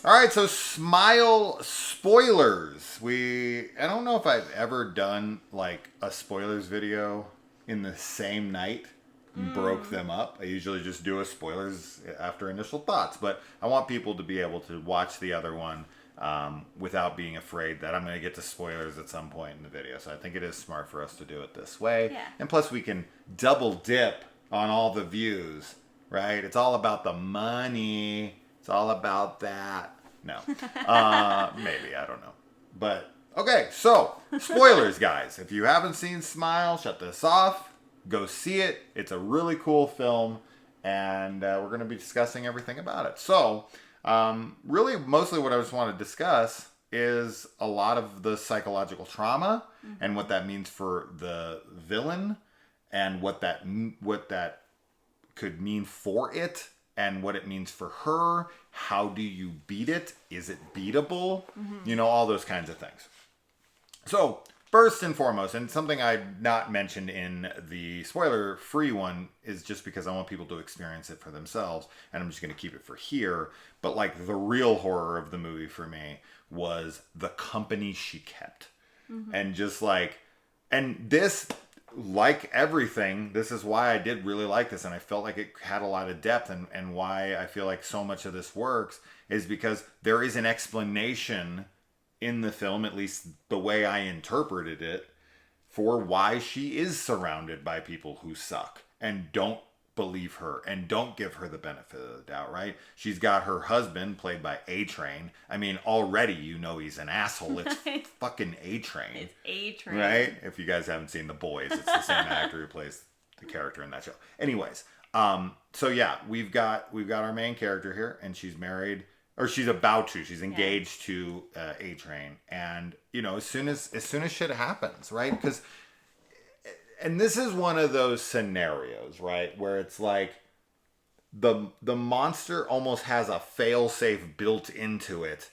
All right, so Smile spoilers. I don't know if I've ever done like a spoilers video in the same night and broke them up. I usually just do a spoilers after initial thoughts, but I want people to be able to watch the other one without being afraid that I'm going to get to spoilers at some point in the video. So I think it is smart for us to do it this way. Yeah. And plus we can double dip on all the views, right? It's all about the money. It's all about that. No. Maybe. I don't know. But, okay. So, spoilers, guys. If you haven't seen Smile, shut this off. Go see it. It's a really cool film. And we're going to be discussing everything about it. So, really, mostly what I just want to discuss is a lot of the psychological trauma and what that means for the villain and what that could mean for it and what it means for her. How do you beat it? Is it beatable? You know, all those kinds of things. So, first and foremost, and something I not mentioned in the spoiler-free one is just because I want people to experience it for themselves, and I'm just going to keep it for here. But, like, the real horror of the movie for me was the company she kept. And just, like... And this... Like everything, this is why I did really like this, and I felt like it had a lot of depth, and why I feel like so much of this works is because there is an explanation in the film, at least the way I interpreted it, for why she is surrounded by people who suck and don't believe her and don't give her the benefit of the doubt, right? She's got her husband, played by A-Train. I mean, already you know he's an asshole. It's fucking A-Train. It's A-Train. Right? If you guys haven't seen The Boys, it's the same actor who plays the character in that show. Anyways, so yeah, we've got our main character here, and she's married, or she's about to. She's engaged to A-Train, and you know, as soon as shit happens, right? Because and this is one of those scenarios, right, where it's like the monster almost has a fail-safe built into it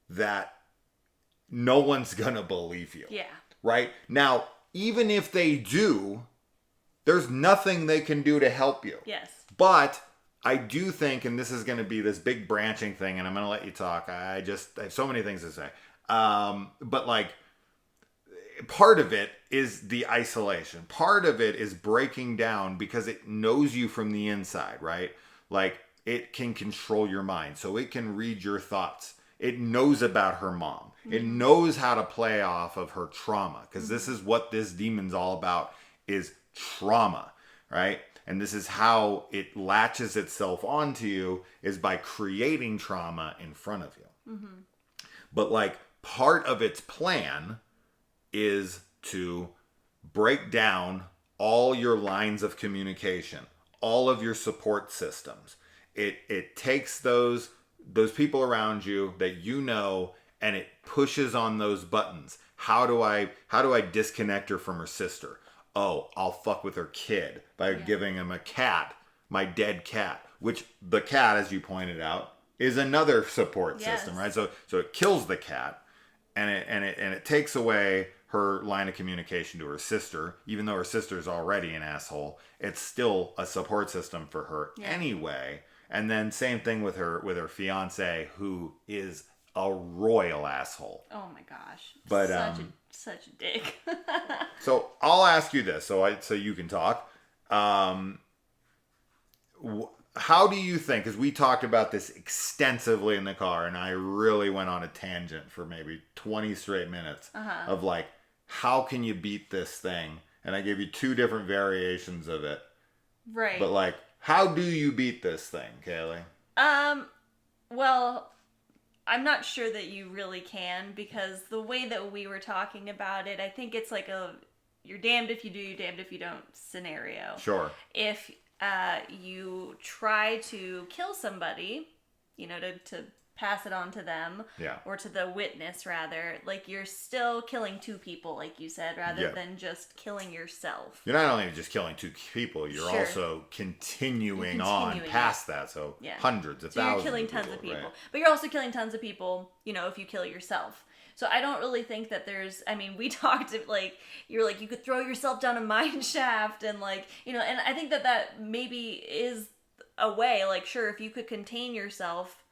that no one's gonna believe you. Yeah. Right? Now, even if they do, there's nothing they can do to help you. Yes. But I do think, and this is going to be this big branching thing, and I'm going to let you talk. I have so many things to say. But like, part of it is the isolation. Part of it is breaking down because it knows you from the inside, right? Like, it can control your mind. So it can read your thoughts. It knows about her mom. It knows how to play off of her trauma. Because this is what this demon's all about, is trauma, right? And this is how it latches itself onto you, is by creating trauma in front of you. But like, part of its plan is to break down all your lines of communication, all of your support systems. It takes those people around you that you know, and it pushes on those buttons. How do I disconnect her from her sister? Oh, I'll fuck with her kid by giving him a cat, my dead cat, which the cat, as you pointed out, is another support system, right? So it kills the cat, and it takes away her line of communication to her sister. Even though her sister's already an asshole, it's still a support system for her anyway. And then same thing with her fiance, who is a royal asshole. Oh my gosh. But such a dick. So I'll ask you this, so you can talk. How do you think? Because we talked about this extensively in the car, and I really went on a tangent for maybe 20 straight minutes of like, how can you beat this thing? And I gave you 2 different variations of it. Right. But like, how do you beat this thing, Kaylee? Well, I'm not sure that you really can, because the way that we were talking about it, I think it's like you're damned if you do, you're damned if you don't scenario. Sure. If you try to kill somebody, you know, to pass it on to them, or to the witness rather, like, you're still killing 2 people, like you said, rather than just killing yourself. You're not only just killing 2 people, you're also continuing on past that, so hundreds of thousands. You're killing tons of people, right? But you're also killing tons of people, you know, if you kill yourself. So I don't really think that there's, I mean, we talked, like, you're like, you could throw yourself down a mine shaft, and like, you know, and I think that maybe is a way, like, sure, if you could contain yourself,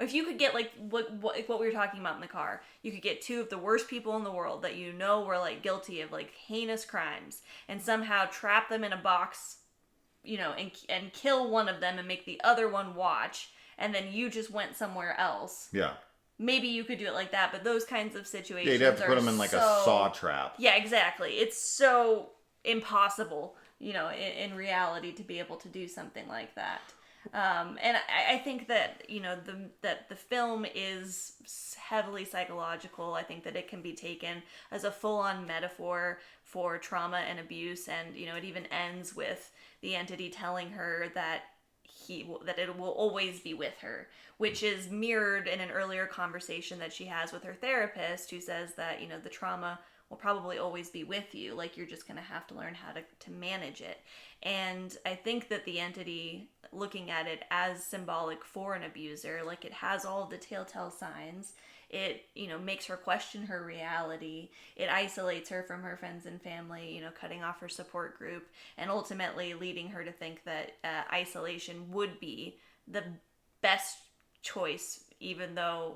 if you could get like what we were talking about in the car, you could get 2 of the worst people in the world that you know were like guilty of like heinous crimes, and somehow trap them in a box, you know, and kill one of them and make the other one watch, and then you just went somewhere else. Yeah. Maybe you could do it like that, but those kinds of situations, yeah, you'd have to put them in like a saw trap. Yeah, exactly. It's so impossible, you know, in reality to be able to do something like that. And I think that, you know, that the film is heavily psychological. I think that it can be taken as a full-on metaphor for trauma and abuse, and, you know, it even ends with the entity telling her that it will always be with her, which is mirrored in an earlier conversation that she has with her therapist, who says that, you know, the trauma will probably always be with you. Like, you're just going to have to learn how to manage it. And I think that the entity, looking at it as symbolic for an abuser, like, it has all the telltale signs. It, you know, makes her question her reality. It isolates her from her friends and family, you know, cutting off her support group, and ultimately leading her to think that isolation would be the best choice, even though,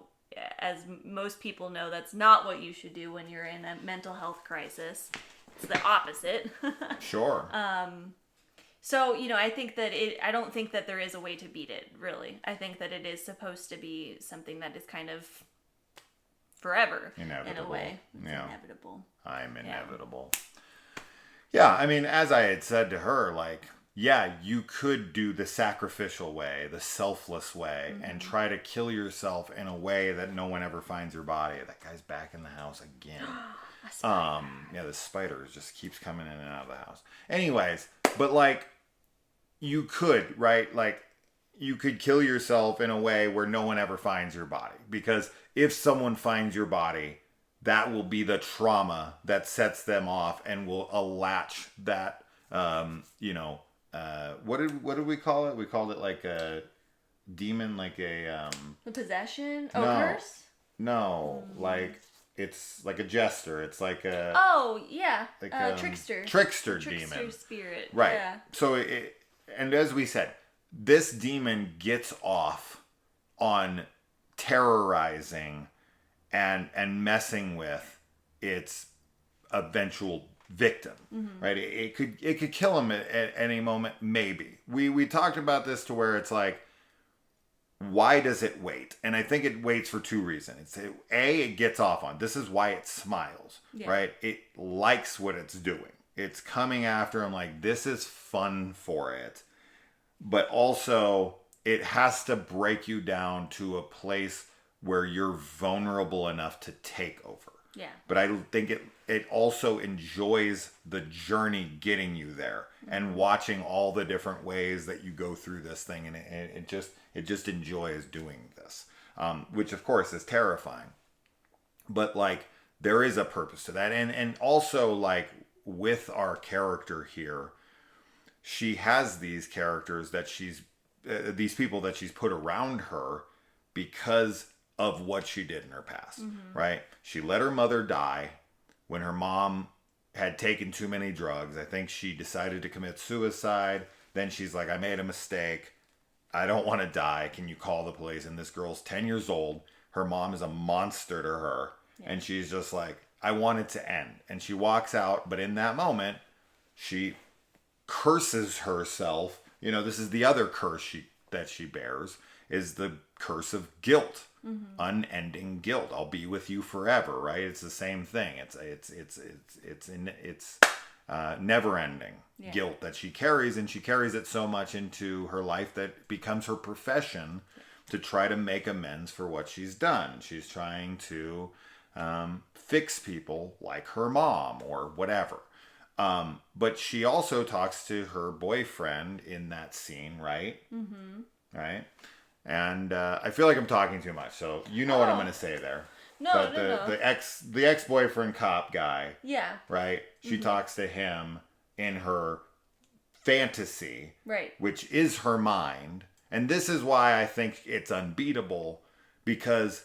as most people know, that's not what you should do when you're in a mental health crisis. It's the opposite. Sure. So, you know, I don't think that there is a way to beat it, really. I think that it is supposed to be something that is kind of forever, inevitable. In a way. It's yeah. Inevitable. I'm inevitable. Yeah, I mean, as I had said to her, like, yeah, you could do the sacrificial way, the selfless way, and try to kill yourself in a way that no one ever finds your body. That guy's back in the house again. Yeah, the spider just keeps coming in and out of the house. Anyways, but like, you could, right? Like, you could kill yourself in a way where no one ever finds your body. Because if someone finds your body, that will be the trauma that sets them off and will latch that, you know, what did we call it? We called it like a demon, like a... The possession? No, curse? No, like... It's like a jester. It's like a... Oh, yeah. Like trickster. Trickster demon. Trickster spirit. Right. Yeah. So, and as we said, this demon gets off on terrorizing and messing with its eventual victim. Right? It could kill him at any moment, maybe. We talked about this to where it's like, why does it wait? And I think it waits for 2 reasons. It gets off on. This is why it smiles, right? It likes what it's doing. It's coming after him like, this is fun for it. But also, it has to break you down to a place where you're vulnerable enough to take over. Yeah. But I think it also enjoys the journey getting you there and watching all the different ways that you go through this thing, and it just enjoys doing this, which of course is terrifying. But like, there is a purpose to that, and also like with our character here, she has these characters that these people that she's put around her because of what she did in her past, right? She let her mother die when her mom had taken too many drugs. I think she decided to commit suicide. Then she's like, I made a mistake. I don't want to die. Can you call the police? And this girl's 10 years old. Her mom is a monster to her. Yeah. And she's just like, I want it to end. And she walks out. But in that moment, she curses herself. You know, this is the other curse that she bears, is the curse of guilt. Unending guilt. I'll be with you forever, right? It's the same thing. It's never-ending guilt that she carries, and she carries it so much into her life that it becomes her profession to try to make amends for what she's done. She's trying to fix people like her mom or whatever. But she also talks to her boyfriend in that scene, right? Right? And I feel like I'm talking too much, so you know what I'm going to say there. No, the ex-boyfriend cop guy. Yeah. Right? She talks to him in her fantasy. Right. Which is her mind. And this is why I think it's unbeatable, because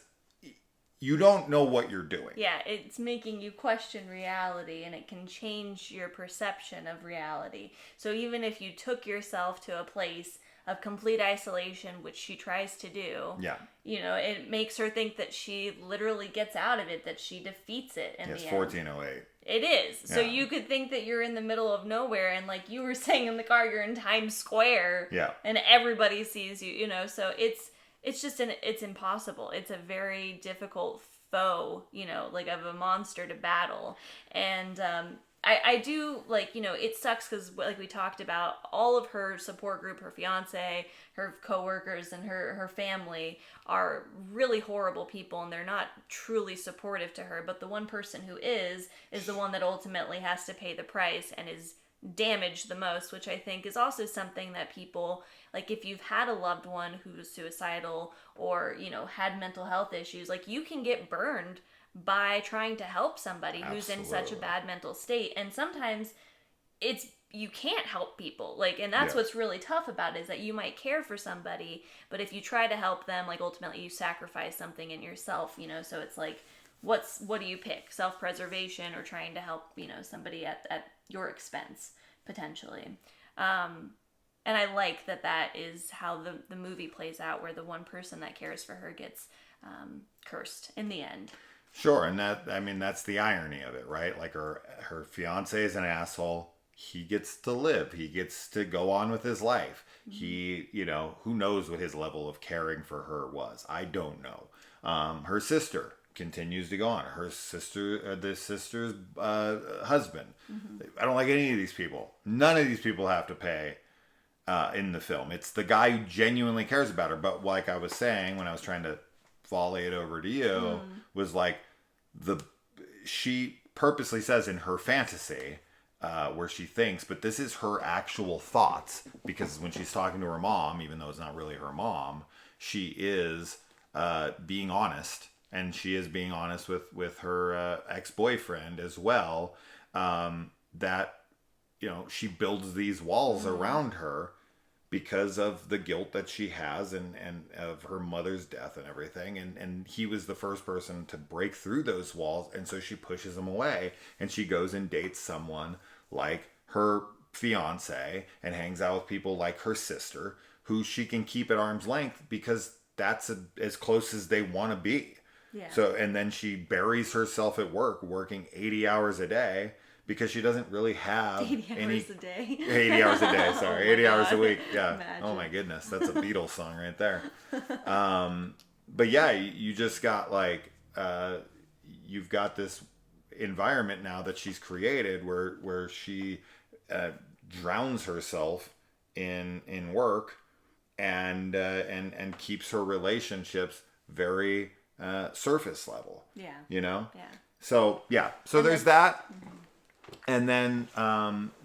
you don't know what you're doing. Yeah, it's making you question reality, and it can change your perception of reality. So even if you took yourself to a place of complete isolation, which she tries to do. Yeah. You know, it makes her think that she literally gets out of it, that she defeats it in the end. It's 1408. It is. So you could think that you're in the middle of nowhere, and like you were saying in the car, you're in Times Square. Yeah. And everybody sees you, you know, so it's just it's impossible. It's a very difficult foe, you know, like of a monster to battle. And I do, like, you know, it sucks because, like we talked about, all of her support group, her fiance, her coworkers, and her family are really horrible people, and they're not truly supportive to her. But the one person who is the one that ultimately has to pay the price and is damaged the most, which I think is also something that people, like, if you've had a loved one who's suicidal or, you know, had mental health issues, like, you can get burned by trying to help somebody who's in such a bad mental state. And sometimes you can't help people, like, and that's what's really tough about it, is that you might care for somebody, but if you try to help them, like, ultimately you sacrifice something in yourself, you know. So it's like, what do you pick? Self-preservation or trying to help, you know, somebody at your expense, potentially. And I like that is how the movie plays out, where the one person that cares for her gets cursed in the end. Sure, and that's the irony of it, right? Like, her fiance is an asshole. He gets to live. He gets to go on with his life. Mm-hmm. He, you know, who knows what his level of caring for her was? I don't know. Her sister continues to go on. Her sister, the sister's husband. Mm-hmm. I don't like any of these people. None of these people have to pay in the film. It's the guy who genuinely cares about her. But like I was saying when I was trying to volley it over to you, was like, she purposely says in her fantasy, where she thinks, but this is her actual thoughts, because when she's talking to her mom, even though it's not really her mom, she is being honest, and she is being honest with her ex-boyfriend as well, that, you know, she builds these walls around her because of the guilt that she has and of her mother's death and everything. And he was the first person to break through those walls. And so she pushes him away, and she goes and dates someone like her fiance and hangs out with people like her sister, who she can keep at arm's length because that's as close as they want to be. Yeah. So, and then she buries herself at work, working 80 hours a day, because she doesn't really have 80 hours a day. 80 hours a day, sorry. 80 hours a week. Yeah. Imagine. Oh my goodness. That's a Beatles song right there. But yeah, you just got like, you've got this environment now that she's created where she drowns herself in work and keeps her relationships very surface level. Yeah. You know? Yeah. So, yeah. So there's that. Mm-hmm. And then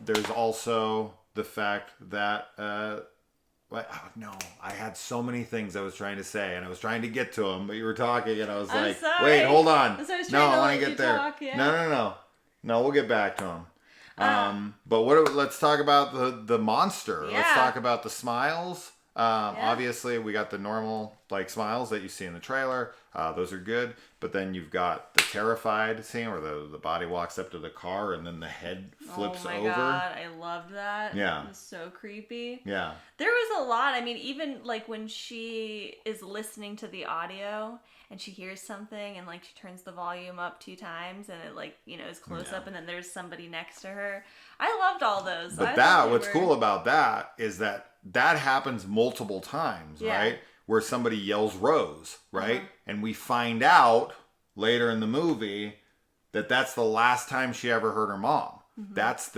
there's also the fact that, I had so many things I was trying to say, and I was trying to get to them, but you were talking, and I was like, sorry. wait, hold on. No, I want to get there. Talk, yeah. No, we'll get back to them. But let's talk about the monster. Yeah. Let's talk about the smiles. Obviously, we got the normal like smiles that you see in the trailer. Those are good. But then you've got the terrified scene where the body walks up to the car and then the head flips over. Oh my god, I loved that. Yeah. It was so creepy. Yeah. There was a lot. I mean, even like when she is listening to the audio and she hears something and like she turns the volume up 2 times and it like, you know, is close up and then there's somebody next to her. I loved all those. But what's cool about that is that happens multiple times, right? Where somebody yells Rose, right? Uh-huh. And we find out later in the movie that that's the last time she ever heard her mom. Mm-hmm. That's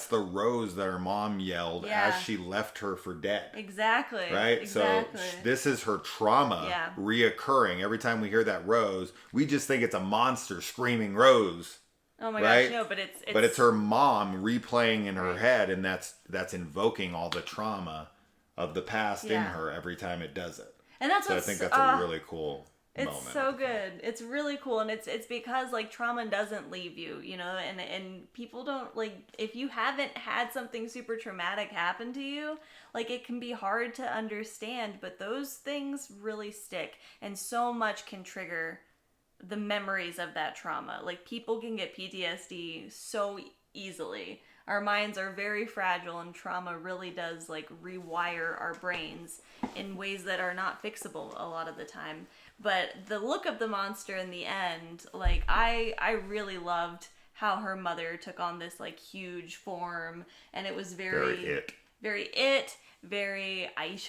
the Rose that her mom yelled as she left her for dead. Exactly. Right? Exactly. So this is her trauma reoccurring. Every time we hear that Rose, we just think it's a monster screaming Rose. Oh my gosh, no, but it's her mom replaying in her head, and that's invoking all the trauma of the past in her every time it does it. And that's I think that's a really cool moment. It's so good. It's really cool, and it's because like trauma doesn't leave you, you know, and people don't like, if you haven't had something super traumatic happen to you, like it can be hard to understand, but those things really stick, and so much can trigger the memories of that trauma. Like people can get PTSD so easily our minds are very fragile, and trauma really does like rewire our brains in ways that are not fixable a lot of the time. But the look of the monster in the end, like I really loved how her mother took on this like huge form, and it was very Aisha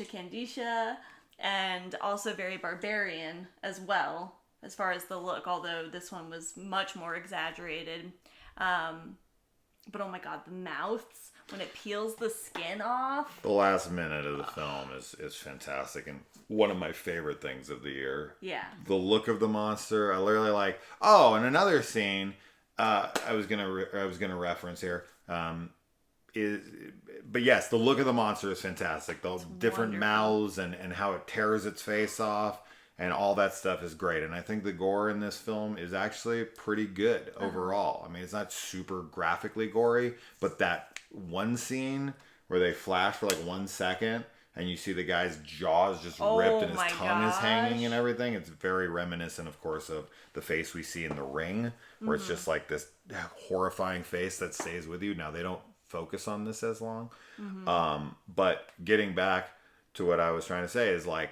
Kandisha, and also very barbarian as well as far as the look, although this one was much more exaggerated. But oh my god, the mouths, when it peels the skin off. The last minute of the film is fantastic, and one of my favorite things of the year. Yeah. The look of the monster, I literally like. Oh, and another scene I was gonna reference here. But yes, the look of the monster is fantastic. The different wonderful. mouths and how it tears its face off and all that stuff is great. And I think the gore in this film is actually pretty good overall. I mean, it's not super graphically gory, but that one scene where they flash for like 1 second and you see the guy's jaws just ripped and his tongue is hanging and everything. It's very reminiscent, of course, of the face we see in The Ring, where it's just like this horrifying face that stays with you. Now, they don't focus on this as long. But getting back to what I was trying to say is like,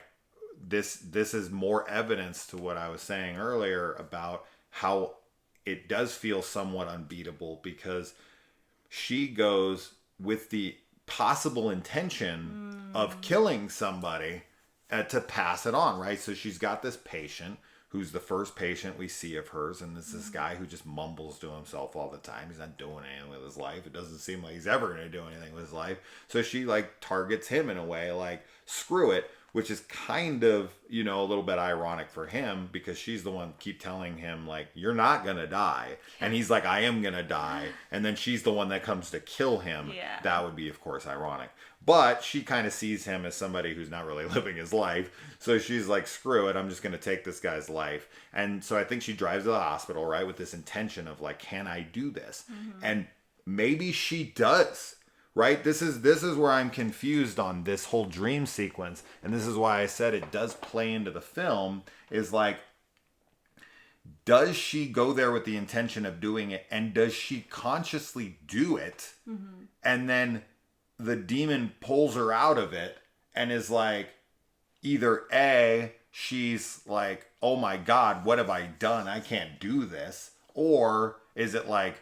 this is more evidence to what I was saying earlier about how it does feel somewhat unbeatable, because she goes with the possible intention of killing somebody to pass it on, right? So she's got this patient who's the first patient we see of hers, and this guy who just mumbles to himself all the time. He's not doing anything with his life. It doesn't seem like he's ever going to do anything with his life. So she like targets him in a way, like, screw it, which is kind of, you know, a little bit ironic for him, because she's the one keep telling him like, you're not going to die. And he's like, I am going to die. And then she's the one that comes to kill him. Yeah. That would be, of course, ironic. But she kind of sees him as somebody who's not really living his life. So she's like, screw it, I'm just going to take this guy's life. And so I think she drives to the hospital, right, with this intention of like, can I do this? And maybe she does. Right? This is where I'm confused on this whole dream sequence. And this is why I said it does play into the film, is like, does she go there with the intention of doing it? And does she consciously do it? And then the demon pulls her out of it and is like, either A, she's like, oh my God, what have I done? I can't do this. Or is it like,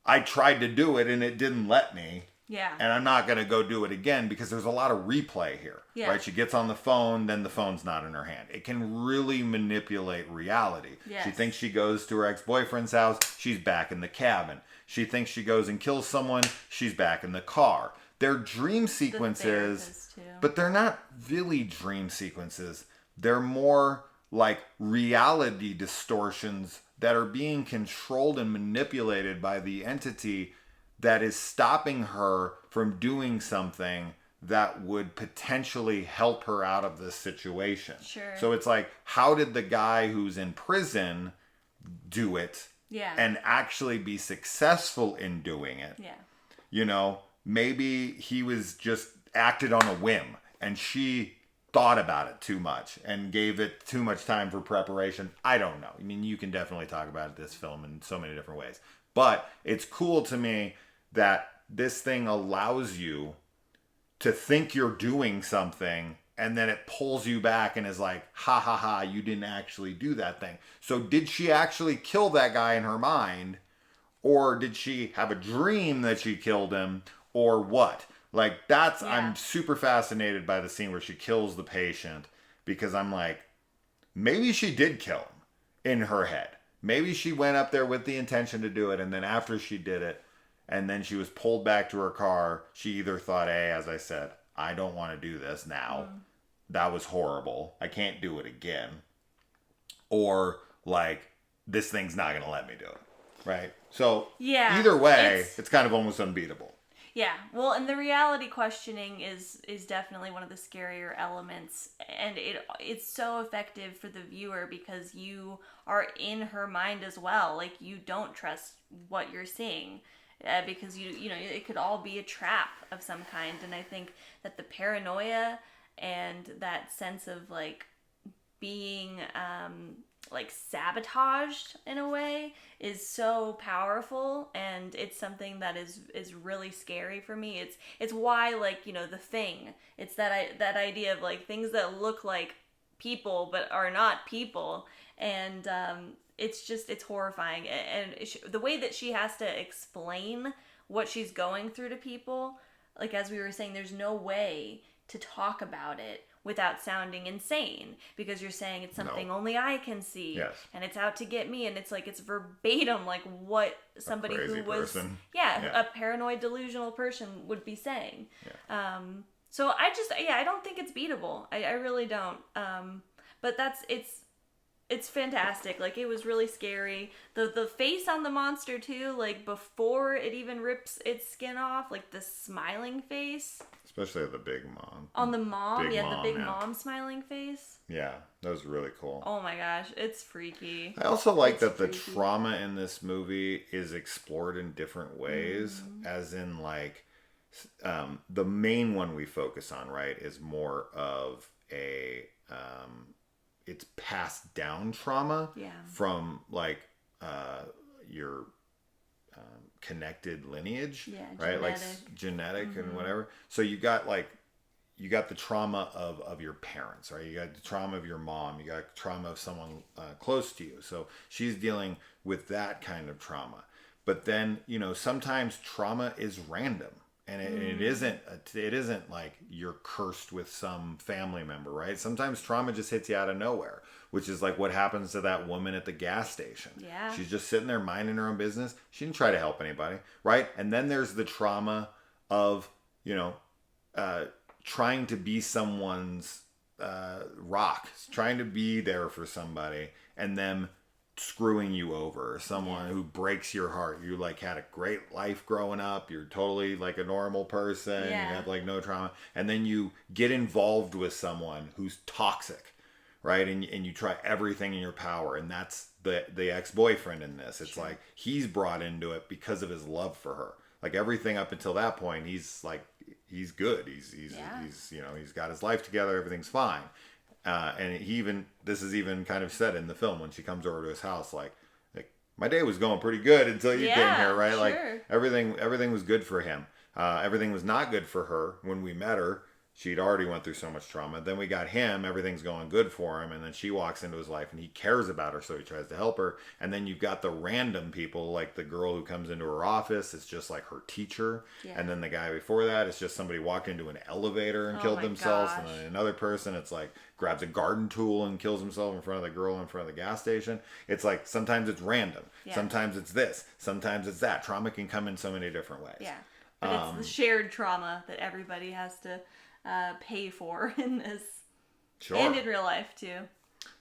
I tried to do it and it didn't let me. Yeah. And I'm not going to go do it again, because there's a lot of replay here. Yeah. Right? She gets on the phone, then the phone's not in her hand. It can really manipulate reality. Yes. She thinks she goes to her ex-boyfriend's house. She's back in the cabin. She thinks she goes and kills someone. She's back in the car. They're dream sequences, but they're not really dream sequences. They're more like reality distortions that are being controlled and manipulated by the entity that is stopping her from doing something that would potentially help her out of this situation. Sure. So it's like, how did the guy who's in prison do it and actually be successful in doing it? Yeah. You know, maybe he was just acted on a whim, and she thought about it too much and gave it too much time for preparation. I don't know. I mean, you can definitely talk about this film in so many different ways. But it's cool to me that this thing allows you to think you're doing something, and then it pulls you back and is like, ha ha ha, you didn't actually do that thing. So did she actually kill that guy in her mind? Or did she have a dream that she killed him? Or what? Like, that's, I'm super fascinated by the scene where she kills the patient, because I'm like, maybe she did kill him in her head. Maybe she went up there with the intention to do it, and then after she did it, and then she was pulled back to her car, she either thought, hey, as I said, I don't want to do this now. That was horrible. I can't do it again. Or, like, this thing's not going to let me do it. Right? So, either way, it's kind of almost unbeatable. Yeah, well, and the reality questioning is definitely one of the scarier elements, and it's so effective for the viewer because you are in her mind as well. Like, you don't trust what you're seeing because you know it could all be a trap of some kind, and I think that the paranoia and that sense of like being like sabotaged in a way is so powerful, and it's something that is really scary for me. It's why, like, you know, The Thing, it's that idea of like things that look like people but are not people, and it's horrifying, and the way that she has to explain what she's going through to people, like as we were saying, there's no way to talk about it without sounding insane, because you're saying it's something only I can see, yes. and it's out to get me, and it's like it's verbatim like what somebody who was a paranoid delusional person would be saying. So I don't think it's beatable. I really don't. But it's fantastic. Like, it was really scary. The face on the monster too, like before it even rips its skin off, like the smiling face. Especially the big mom. On the mom, the big mom smiling face. Yeah, that was really cool. Oh my gosh, it's freaky. I also like that the trauma in this movie is explored in different ways, as in like the main one we focus on, right, is more of a it's passed down trauma from like your connected lineage, right? Like genetic and whatever. So you got the trauma of your parents, right? You got the trauma of your mom. You got trauma of someone close to you. So she's dealing with that kind of trauma. But then, you know, sometimes trauma is random. And it isn't like you're cursed with some family member, right? Sometimes trauma just hits you out of nowhere, which is like what happens to that woman at the gas station. Yeah. She's just sitting there minding her own business. She didn't try to help anybody, right? And then there's the trauma of, you know, trying to be someone's rock, trying to be there for somebody, and them screwing you over, or someone who breaks your heart. You like had a great life growing up, you're totally like a normal person, you have like no trauma, and then you get involved with someone who's toxic, right? And you try everything in your power, and that's the ex-boyfriend in this. It's like he's brought into it because of his love for her. Like everything up until that point, he's good, he's you know, he's got his life together, everything's fine. And this is even kind of said in the film when she comes over to his house, like my day was going pretty good until you came here, right? Sure. Like everything was good for him. Everything was not good for her when we met her. She'd already went through so much trauma. Then we got him, everything's going good for him, and then she walks into his life and he cares about her, so he tries to help her. And then you've got the random people, like the girl who comes into her office, it's just like her teacher. Yeah. And then the guy before that, it's just somebody walked into an elevator and killed themselves. Gosh. And then another person, it's like grabs a garden tool and kills himself in front of the girl in front of the gas station. It's like sometimes it's random. Yeah. Sometimes it's this. Sometimes it's that. Trauma can come in so many different ways. Yeah. But it's the shared trauma that everybody has to pay for in this, and in real life too.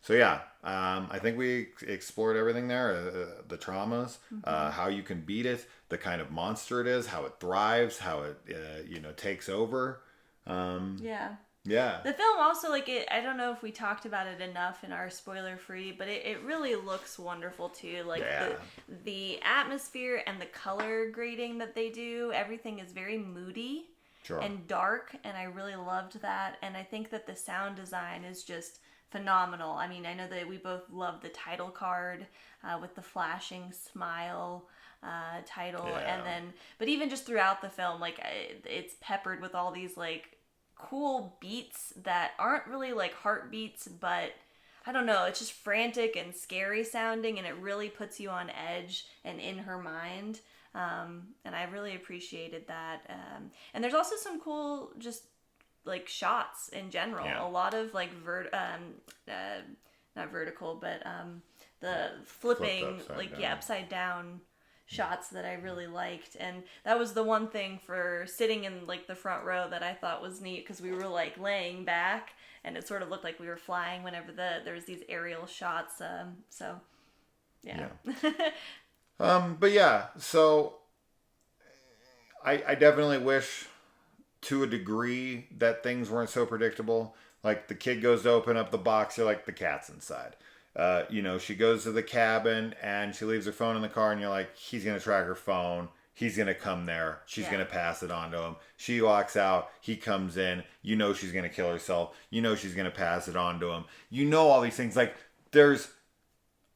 So yeah, I think we explored everything there. The traumas, how you can beat it, the kind of monster it is, how it thrives, how it takes over. Yeah. The film also, like, I don't know if we talked about it enough in our spoiler free, but it really looks wonderful too. Like the atmosphere and the color grading that they do, everything is very moody. Sure. And dark, and I really loved that. And I think that the sound design is just phenomenal. I mean, I know that we both love the title card with the flashing smile title, but even just throughout the film, like it's peppered with all these like cool beats that aren't really like heartbeats, but I don't know, it's just frantic and scary sounding, and it really puts you on edge and in her mind. And I really appreciated that. And there's also some cool, just like shots in general. Yeah. A lot of like not vertical, but the flipping, upside down shots that I really liked. And that was the one thing for sitting in like the front row that I thought was neat, because we were like laying back, and it sort of looked like we were flying whenever there's these aerial shots. So yeah. But yeah, so I definitely wish to a degree that things weren't so predictable. Like the kid goes to open up the box, you're like, the cat's inside. She goes to the cabin and she leaves her phone in the car, and you're like, he's going to track her phone. He's going to come there. She's going to pass it on to him. She walks out. He comes in. You know she's going to kill herself. You know she's going to pass it on to him. You know all these things. Like, there's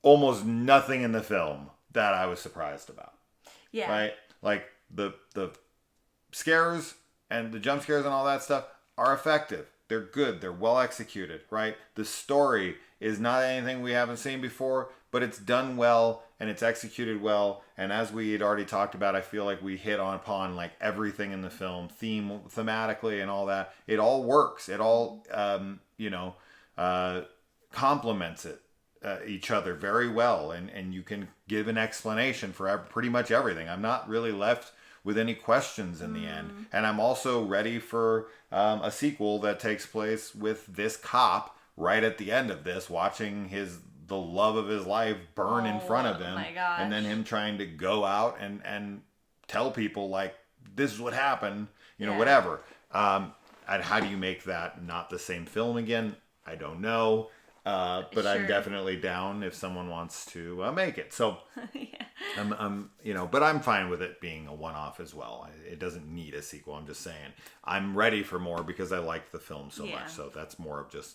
almost nothing in the film that I was surprised about. Yeah. Right? Like the scares and the jump scares and all that stuff are effective. They're good. They're well executed, right? The story is not anything we haven't seen before, but it's done well and it's executed well. And as we had already talked about, I feel like we hit upon like everything in the film, thematically and all that. It all works. It all, complements each other very well. And you can give an explanation for pretty much everything. I'm not really left with any questions in the end. And I'm also ready for a sequel that takes place with this cop right at the end of this, watching the love of his life burn in front of him. My gosh. And then him trying to go out and tell people, like, this is what happened, whatever. And how do you make that not the same film again? I don't know. But sure. I'm definitely down if someone wants to make it. So yeah. But I'm fine with it being a one-off as well. It doesn't need a sequel. I'm just saying I'm ready for more because I liked the film so much. So that's more of just,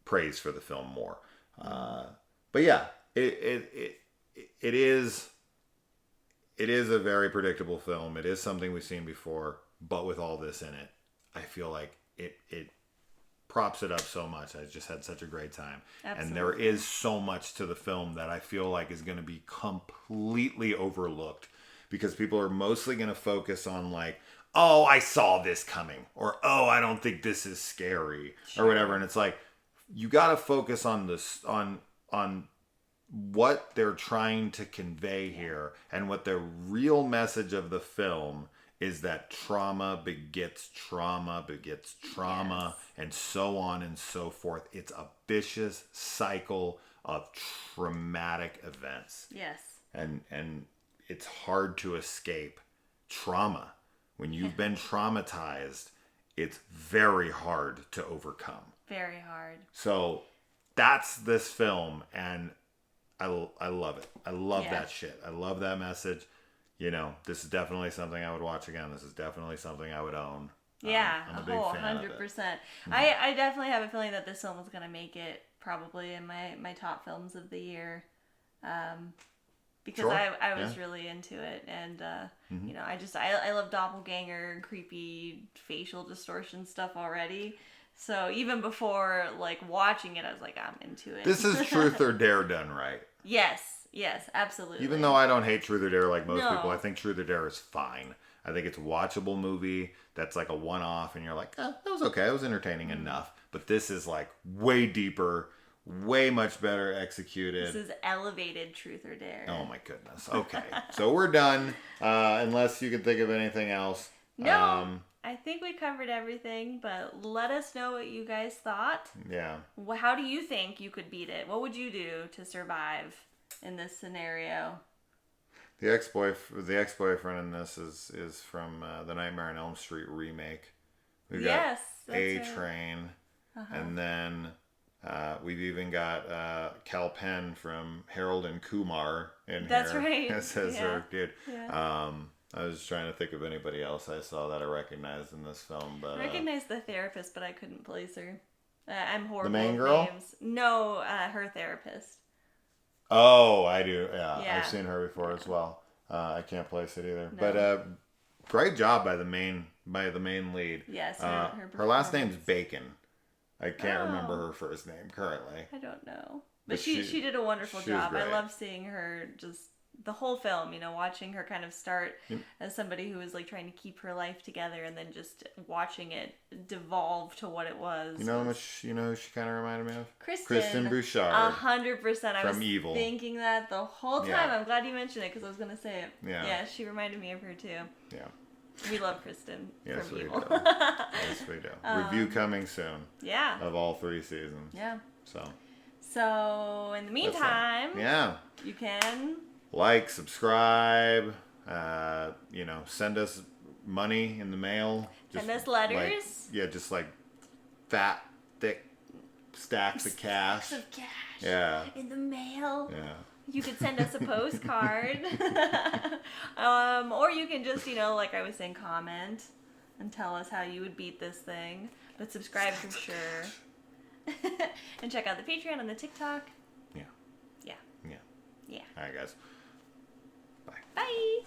praise for the film more. But yeah, it is a very predictable film. It is something we've seen before, but with all this in it, I feel like it props it up so much. I just had such a great time. Absolutely. And there is so much to the film that I feel like is going to be completely overlooked because people are mostly going to focus on like, oh, I saw this coming, or oh, I don't think this is scary, or whatever. And it's like, you got to focus on this, on what they're trying to convey here, and what the real message of the film is, that trauma begets trauma begets trauma, and so on and so forth. It's a vicious cycle of traumatic events. Yes. And it's hard to escape trauma. When you've been traumatized, it's very hard to overcome. Very hard. So that's this film, and I love it. I love that shit. I love that message. This is definitely something I would watch again. This is definitely something I would own. Yeah, I'm a big fan 100%. of it. I definitely have a feeling that this film is going to make it probably in my top films of the year. Because I was really into it. And, I love doppelganger, creepy facial distortion stuff already. So even before, like, watching it, I was like, I'm into it. This is Truth or Dare done right. Yes, absolutely. Even though I don't hate Truth or Dare like most people, I think Truth or Dare is fine. I think it's a watchable movie that's like a one-off, and you're like, that was okay. It was entertaining enough. But this is like way deeper, way much better executed. This is elevated Truth or Dare. Oh my goodness. Okay. So we're done, unless you can think of anything else. No. I think we covered everything, but let us know what you guys thought. Yeah. How do you think you could beat it? What would you do to survive in this scenario? The ex-boyfriend in this is from the Nightmare on Elm Street remake. We've got A-Train, and then we've even got Cal Penn from Harold and Kumar in here. That's right. It says her dude. Yeah. I was trying to think of anybody else I saw that I recognized in this film, but I recognized the therapist, but I couldn't place her. I'm horrible. The main with girl? Names. No, her therapist. Oh, I do. Yeah. I've seen her before as well. I can't place it either. No. But great job by the main lead. Yes, her last name's Bacon. I can't remember her first name currently. I don't know. But she did a wonderful job. I love seeing her just the whole film, watching her kind of start as somebody who was like trying to keep her life together, and then just watching it devolve to what it was. You know who she kind of reminded me of? Kristen Bouchard. 100%. I was Evil. Thinking that the whole time. Yeah. I'm glad you mentioned it because I was going to say it. Yeah, she reminded me of her too. Yeah. We love Kristen. Yes, from we Evil. do. Yes, we do. Review coming soon. Yeah. Of all 3 seasons. Yeah. So in the meantime, you can like, subscribe, send us money in the mail. Send us letters. Just like fat, thick stacks of cash. Stacks of cash. Yeah. In the mail. Yeah. You could send us a postcard. Or you can just, like I was saying, comment and tell us how you would beat this thing. But subscribe for sure. And check out the Patreon and the TikTok. Yeah. Yeah. All right, guys. Bye. Bye.